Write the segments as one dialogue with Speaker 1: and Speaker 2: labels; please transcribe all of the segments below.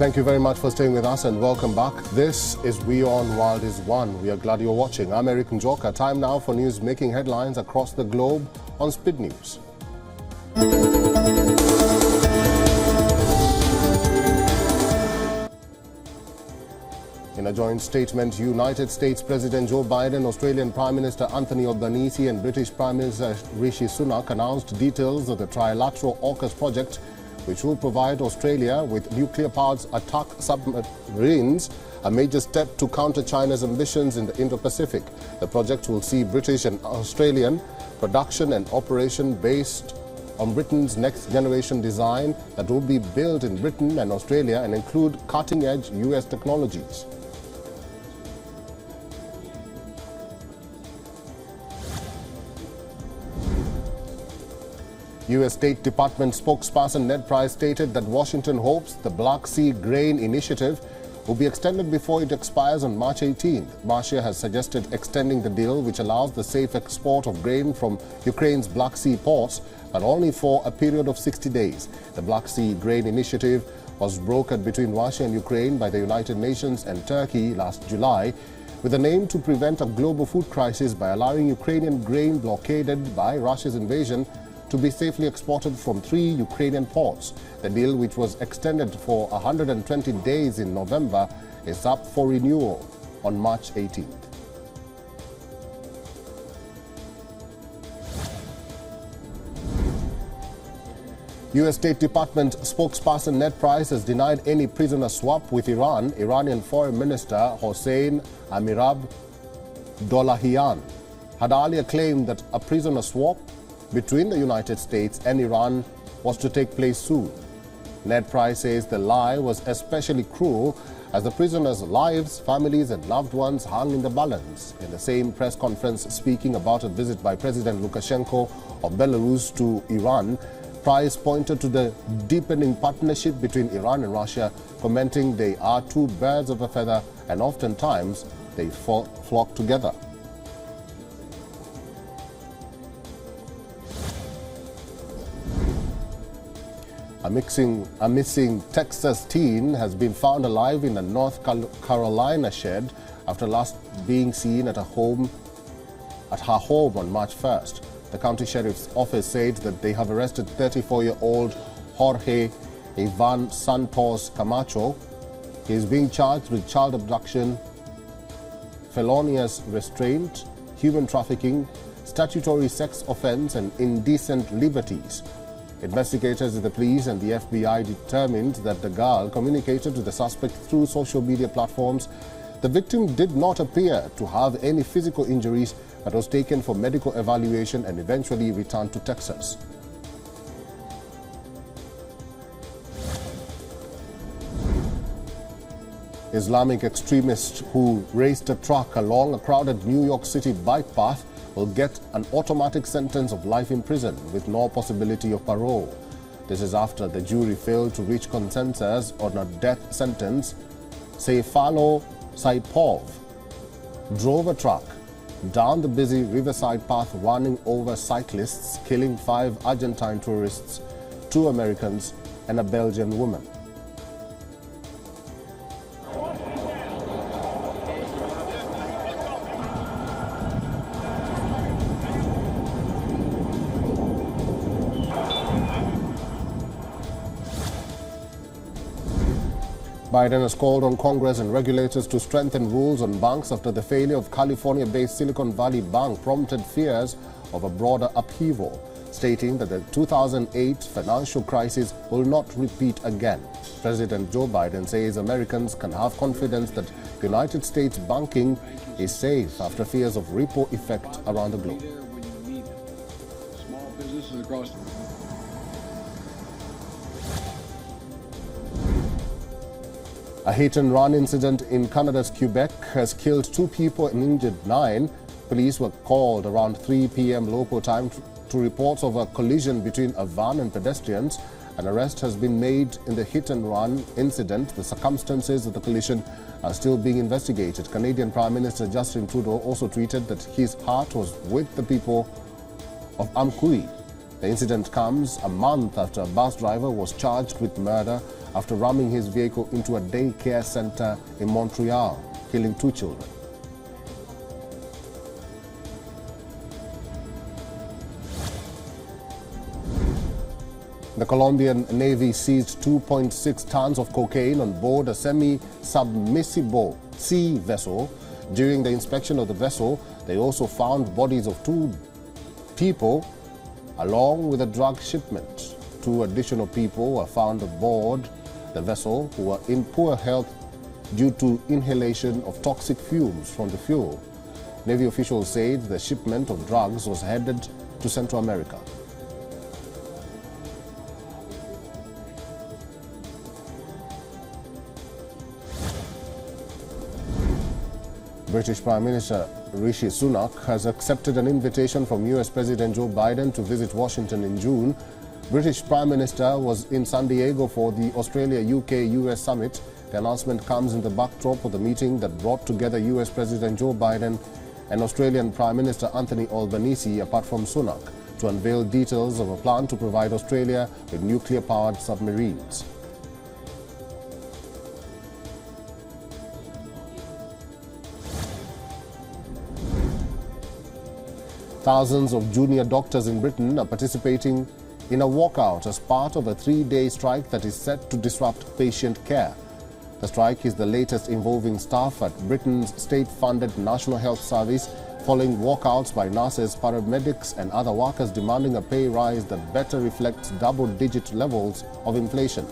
Speaker 1: Thank you very much for staying with us and welcome back. This is WION World is One. We are glad you're watching. I'm Eric Njoka. Time now for news making headlines across the globe on Speed News. In a joint statement, United States President Joe Biden, Australian Prime Minister Anthony Albanese and British Prime Minister Rishi Sunak announced details of the Trilateral AUKUS project, which will provide Australia with nuclear-powered attack submarines, a major step to counter China's ambitions in the Indo-Pacific. The project will see British and Australian production and operation based on Britain's next-generation design that will be built in Britain and Australia and include cutting-edge US technologies. U.S. State Department spokesperson Ned Price stated that Washington hopes the Black Sea Grain Initiative will be extended before it expires on March 18th. Russia has suggested extending the deal, which allows the safe export of grain from Ukraine's Black Sea ports, but only for a period of 60 days. The Black Sea Grain Initiative was brokered between Russia and Ukraine by the United Nations and Turkey last July, with an aim to prevent a global food crisis by allowing Ukrainian grain blockaded by Russia's invasion to be safely exported from 3 Ukrainian ports. The deal, which was extended for 120 days in November, is up for renewal on March 18th. U.S. State Department spokesperson Ned Price has denied any prisoner swap with Iran. Iranian Foreign Minister Hossein Amirabdollahian had earlier claimed that a prisoner swap between the United States and Iran was to take place soon. Ned Price says the lie was especially cruel as the prisoners' lives, families and loved ones hung in the balance. In the same press conference speaking about a visit by President Lukashenko of Belarus to Iran, Price pointed to the deepening partnership between Iran and Russia, commenting they are two birds of a feather and oftentimes they flock together. A missing Texas teen has been found alive in a North Carolina shed after last being seen at her home on March 1st. The county sheriff's office said that they have arrested 34-year-old Jorge Ivan Santos Camacho. He is being charged with child abduction, felonious restraint, human trafficking, statutory sex offense and indecent liberties. Investigators of the police and the FBI determined that the girl communicated to the suspect through social media platforms. The victim did not appear to have any physical injuries but was taken for medical evaluation and eventually returned to Texas. Islamic extremists who raced a truck along a crowded New York City bike path will get an automatic sentence of life in prison with no possibility of parole. This is after the jury failed to reach consensus on a death sentence. Seyfalo Saipov drove a truck down the busy riverside path running over cyclists, killing 5 Argentine tourists, 2 Americans and a Belgian woman. Biden has called on Congress and regulators to strengthen rules on banks after the failure of California-based Silicon Valley Bank prompted fears of a broader upheaval, stating that the 2008 financial crisis will not repeat again. President Joe Biden says Americans can have confidence that United States banking is safe after fears of ripple effect around the globe.
Speaker 2: Small businesses across
Speaker 1: A hit-and-run incident in Canada's Quebec has killed 2 people and injured 9. Police were called around 3 p.m. local time to reports of a collision between a van and pedestrians. An arrest has been made in the hit-and-run incident. The circumstances of the collision are still being investigated. Canadian Prime Minister Justin Trudeau also tweeted that his heart was with the people of Amqui The incident comes a month after a bus driver was charged with murder after ramming his vehicle into a daycare center in Montreal, killing 2 children. The Colombian Navy seized 2.6 tons of cocaine on board a semi-submersible sea vessel. During the inspection of the vessel, they also found bodies of 2 people along with a drug shipment. 2 additional people were found aboard the vessel who were in poor health due to inhalation of toxic fumes from the fuel. Navy officials said the shipment of drugs was headed to Central America. British Prime Minister Rishi Sunak has accepted an invitation from US President Joe Biden to visit Washington in June. British Prime Minister was in San Diego for the Australia-UK-US summit. The announcement comes in the backdrop of the meeting that brought together US President Joe Biden and Australian Prime Minister Anthony Albanese, apart from Sunak, to unveil details of a plan to provide Australia with nuclear-powered submarines. Thousands of junior doctors in Britain are participating in a walkout as part of a 3-day strike that is set to disrupt patient care. The strike is the latest involving staff at Britain's state-funded National Health Service, following walkouts by nurses, paramedics and other workers demanding a pay rise that better reflects double-digit levels of inflation.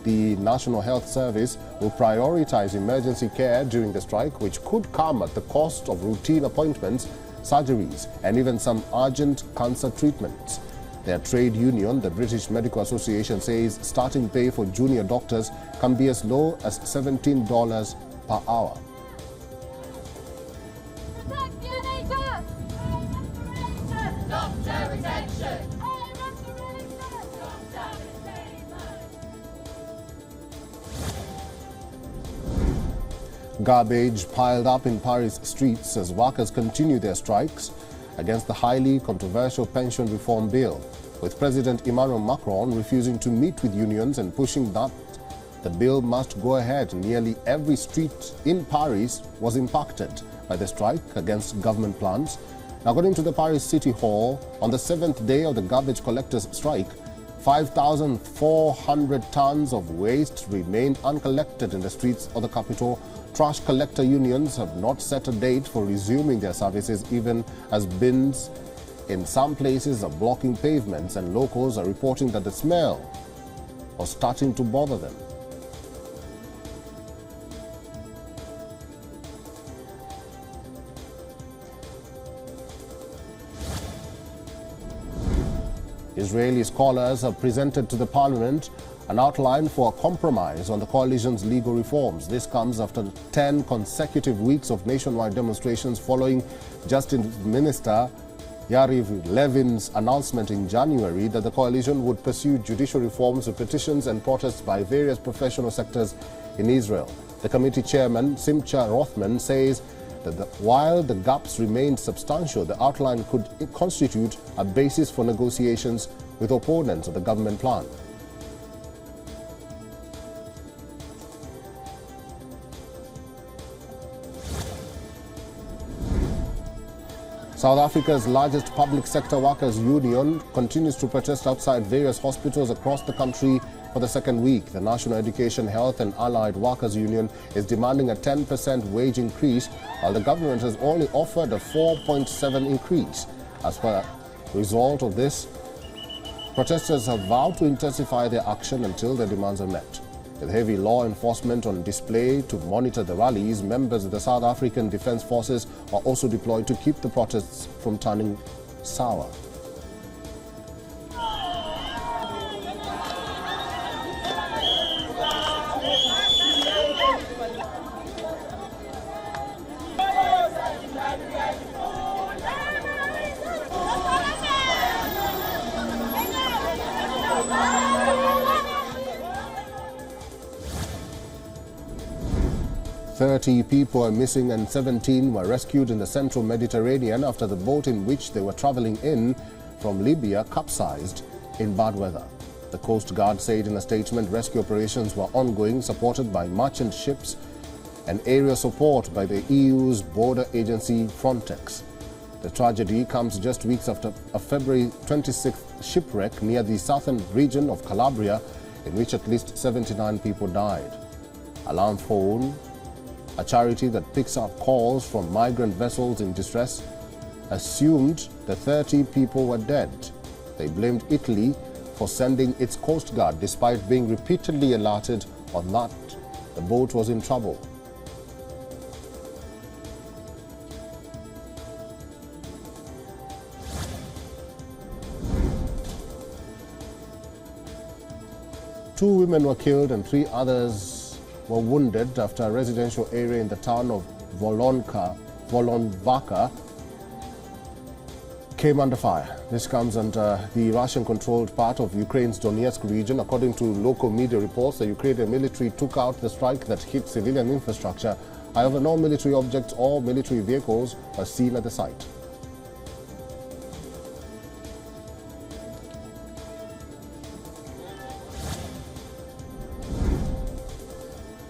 Speaker 1: The National Health Service will prioritize emergency care during the strike, which could come at the cost of routine appointments, surgeries and even some urgent cancer treatments. Their trade union, the British Medical Association, says starting pay for junior doctors can be as low as $17 per hour.
Speaker 2: Protect the NHS! Doctor retention!
Speaker 1: Garbage piled up in Paris streets as workers continue their strikes against the highly controversial pension reform bill, with President Emmanuel Macron refusing to meet with unions and pushing that the bill must go ahead. Nearly every street in Paris was impacted by the strike against government plans. According to the Paris City Hall, on the 7th day of the garbage collectors' strike, 5,400 tons of waste remained uncollected in the streets of the capital. Trash collector unions have not set a date for resuming their services, even as bins in some places are blocking pavements, and locals are reporting that the smell was starting to bother them. Israeli scholars have presented to the parliament an outline for a compromise on the coalition's legal reforms. This comes after 10 consecutive weeks of nationwide demonstrations following Justice Minister Yariv Levin's announcement in January that the coalition would pursue judicial reforms with petitions and protests by various professional sectors in Israel. The committee chairman, Simcha Rothman, says that while the gaps remained substantial, the outline could constitute a basis for negotiations with opponents of the government plan. South Africa's largest public sector workers' union continues to protest outside various hospitals across the country for the second week. The National Education, Health and Allied Workers Union is demanding a 10% wage increase, while the government has only offered a 4.7% increase. As per a result of this, protesters have vowed to intensify their action until their demands are met. With heavy law enforcement on display to monitor the rallies, members of the South African Defence Forces are also deployed to keep the protests from turning sour. 30 people are missing and 17 were rescued in the central Mediterranean after the boat in which they were traveling in from Libya capsized in bad weather. The Coast Guard said in a statement rescue operations were ongoing, supported by merchant ships and area support by the EU's border agency Frontex. The tragedy comes just weeks after a February 26th shipwreck near the southern region of Calabria, in which at least 79 people died. Alarm Phone, a charity that picks up calls from migrant vessels in distress, assumed the 30 people were dead. They blamed Italy for sending its Coast Guard, despite being repeatedly alerted on that the boat was in trouble. Two women were killed and 3 others were wounded after a residential area in the town of Volonvaka came under fire. This comes under the Russian-controlled part of Ukraine's Donetsk region. According to local media reports, the Ukrainian military took out the strike that hit civilian infrastructure. However, no military objects or military vehicles were seen at the site.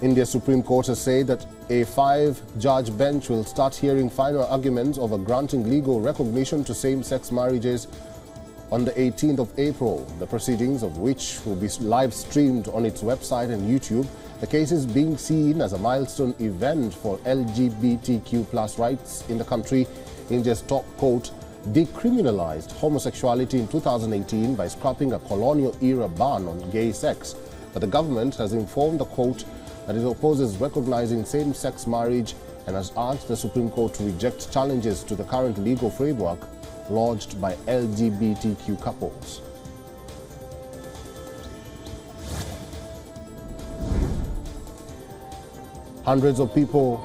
Speaker 1: India's Supreme Court has said that a 5-judge bench will start hearing final arguments over granting legal recognition to same-sex marriages on the 18th of April, the proceedings of which will be live-streamed on its website and YouTube. The case is being seen as a milestone event for LGBTQ+ rights in the country. India's top court decriminalized homosexuality in 2018 by scrapping a colonial-era ban on gay sex. But the government has informed the court that it opposes recognizing same-sex marriage and has asked the Supreme Court to reject challenges to the current legal framework lodged by LGBTQ couples. Hundreds of people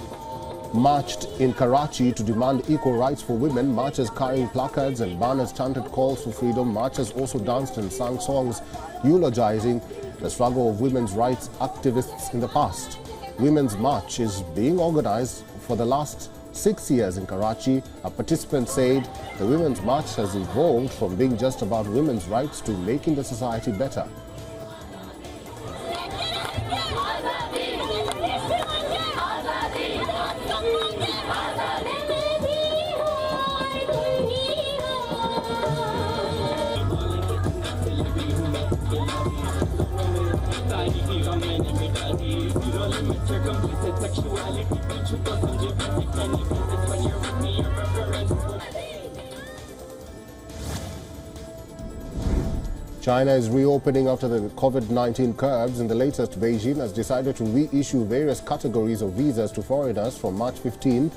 Speaker 1: marched in Karachi to demand equal rights for women. Marchers carrying placards and banners chanted calls for freedom. Marchers also danced and sang songs eulogizing the struggle of women's rights activists in the past. Women's March is being organized for the last 6 years in Karachi. A participant said the Women's March has evolved from being just about women's rights to making the society better. China is reopening after the COVID-19 curbs. In the latest, Beijing has decided to reissue various categories of visas to foreigners from March 15.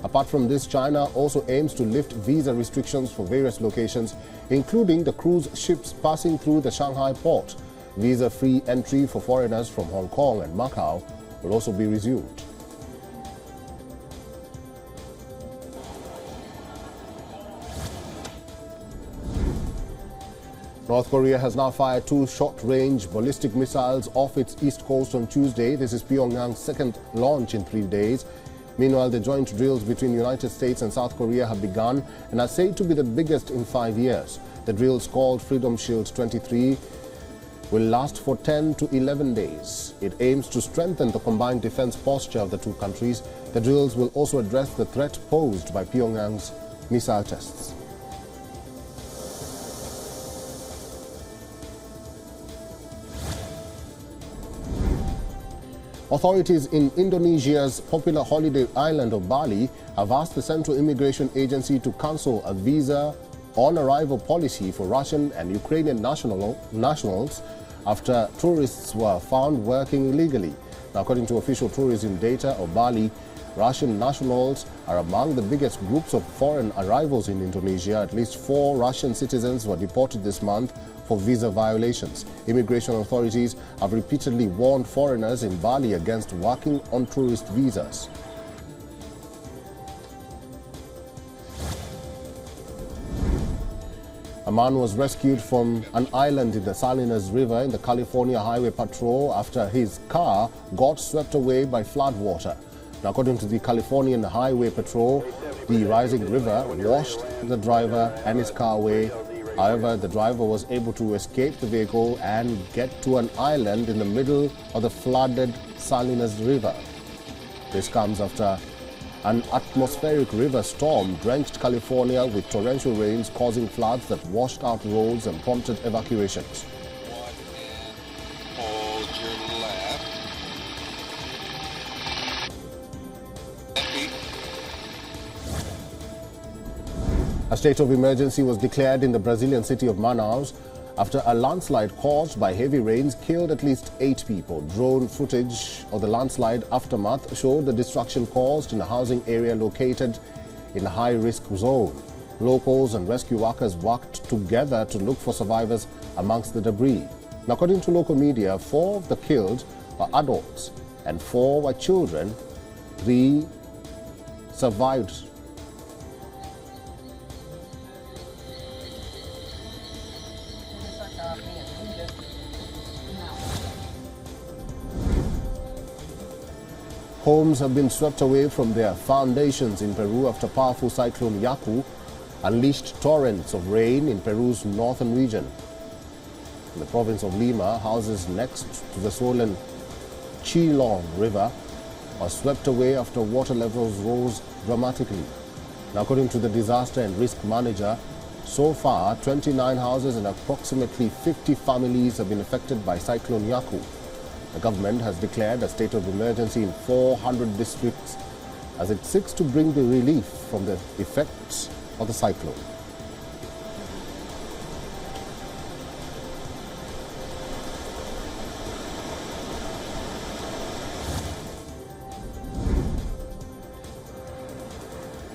Speaker 1: Apart from this, China also aims to lift visa restrictions for various locations, including the cruise ships passing through the Shanghai port. Visa-free entry for foreigners from Hong Kong and Macau will also be resumed. North Korea has now fired 2 short-range ballistic missiles off its east coast on Tuesday. This is Pyongyang's second launch in 3 days. Meanwhile, the joint drills between the United States and South Korea have begun and are said to be the biggest in 5 years. The drills, called Freedom Shield 23, will last for 10 to 11 days. It aims to strengthen the combined defense posture of the 2 countries. The drills will also address the threat posed by Pyongyang's missile tests. Authorities in Indonesia's popular holiday island of Bali have asked the Central Immigration Agency to cancel a visa on-arrival policy for Russian and Ukrainian nationals after tourists were found working illegally. Now, according to official tourism data of Bali, Russian nationals are among the biggest groups of foreign arrivals in Indonesia. At least 4 Russian citizens were deported this month for visa violations. Immigration authorities have repeatedly warned foreigners in Bali against working on tourist visas. A man was rescued from an island in the Salinas River in the California Highway Patrol after his car got swept away by floodwater. Now, according to the Californian Highway Patrol, the rising river washed the driver and his car away However, the driver was able to escape the vehicle and get to an island in the middle of the flooded Salinas River. This comes after an atmospheric river storm drenched California with torrential rains causing floods that washed out roads and prompted evacuations.
Speaker 3: Hold your left.
Speaker 1: A state of emergency was declared in the Brazilian city of Manaus after a landslide caused by heavy rains killed at least 8 people. Drone footage of the landslide aftermath showed the destruction caused in a housing area located in a high-risk zone. Locals and rescue workers worked together to look for survivors amongst the debris. Now, according to local media, 4 of the killed were adults and 4 were children. 3 survived. Homes have been swept away from their foundations in Peru after powerful cyclone Yaku unleashed torrents of rain in Peru's northern region. In the province of Lima, houses next to the swollen Chilon River are swept away after water levels rose dramatically. Now, according to the disaster and risk manager, so far 29 houses and approximately 50 families have been affected by cyclone Yaku. The government has declared a state of emergency in 400 districts as it seeks to bring the relief from the effects of the cyclone.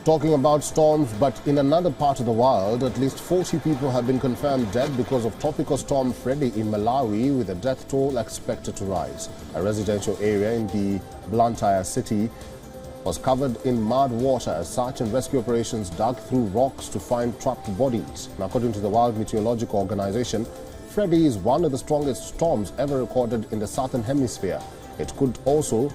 Speaker 1: Talking about storms, but in another part of the world, at least 40 people have been confirmed dead because of tropical storm Freddy in Malawi, with the death toll expected to rise. A residential area in the Blantyre city was covered in mud water as search and rescue operations dug through rocks to find trapped bodies. Now, according to the World Meteorological Organization, Freddy is one of the strongest storms ever recorded in the southern hemisphere. It could also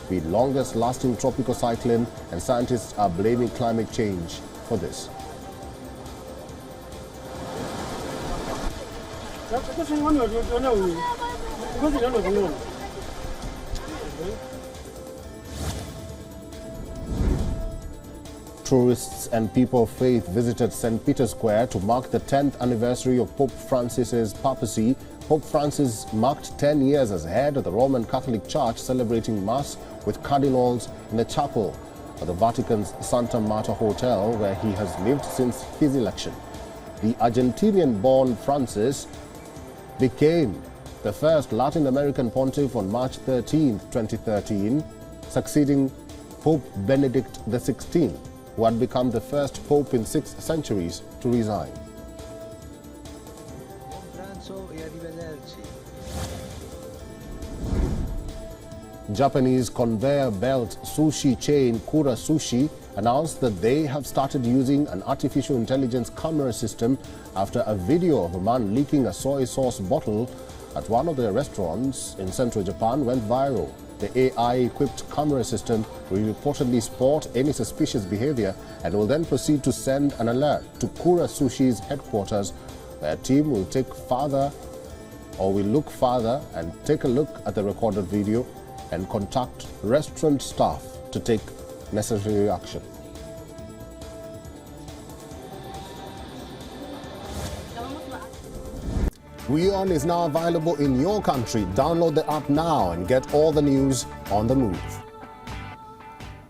Speaker 1: be longest lasting tropical cyclone, and scientists are blaming climate change for this. Tourists and people of faith visited St. Peter's Square to mark the 10th anniversary of Pope Francis's papacy. Pope Francis marked 10 years as head of the Roman Catholic Church, celebrating Mass with cardinals in the chapel of the Vatican's Santa Marta Hotel, where he has lived since his election. The Argentinian-born Francis became the first Latin American pontiff on March 13, 2013, succeeding Pope Benedict XVI, who had become the first pope in 6 centuries to resign. Japanese conveyor belt sushi chain Kura Sushi announced that they have started using an artificial intelligence camera system after a video of a man leaking a soy sauce bottle at one of their restaurants in central Japan went viral. The AI-equipped camera system will reportedly spot any suspicious behavior and will then proceed to send an alert to Kura Sushi's headquarters, where a team will look further and take a look at the recorded video and contact restaurant staff to take necessary action. WION is now available in your country. Download the app now and get all the news on the move.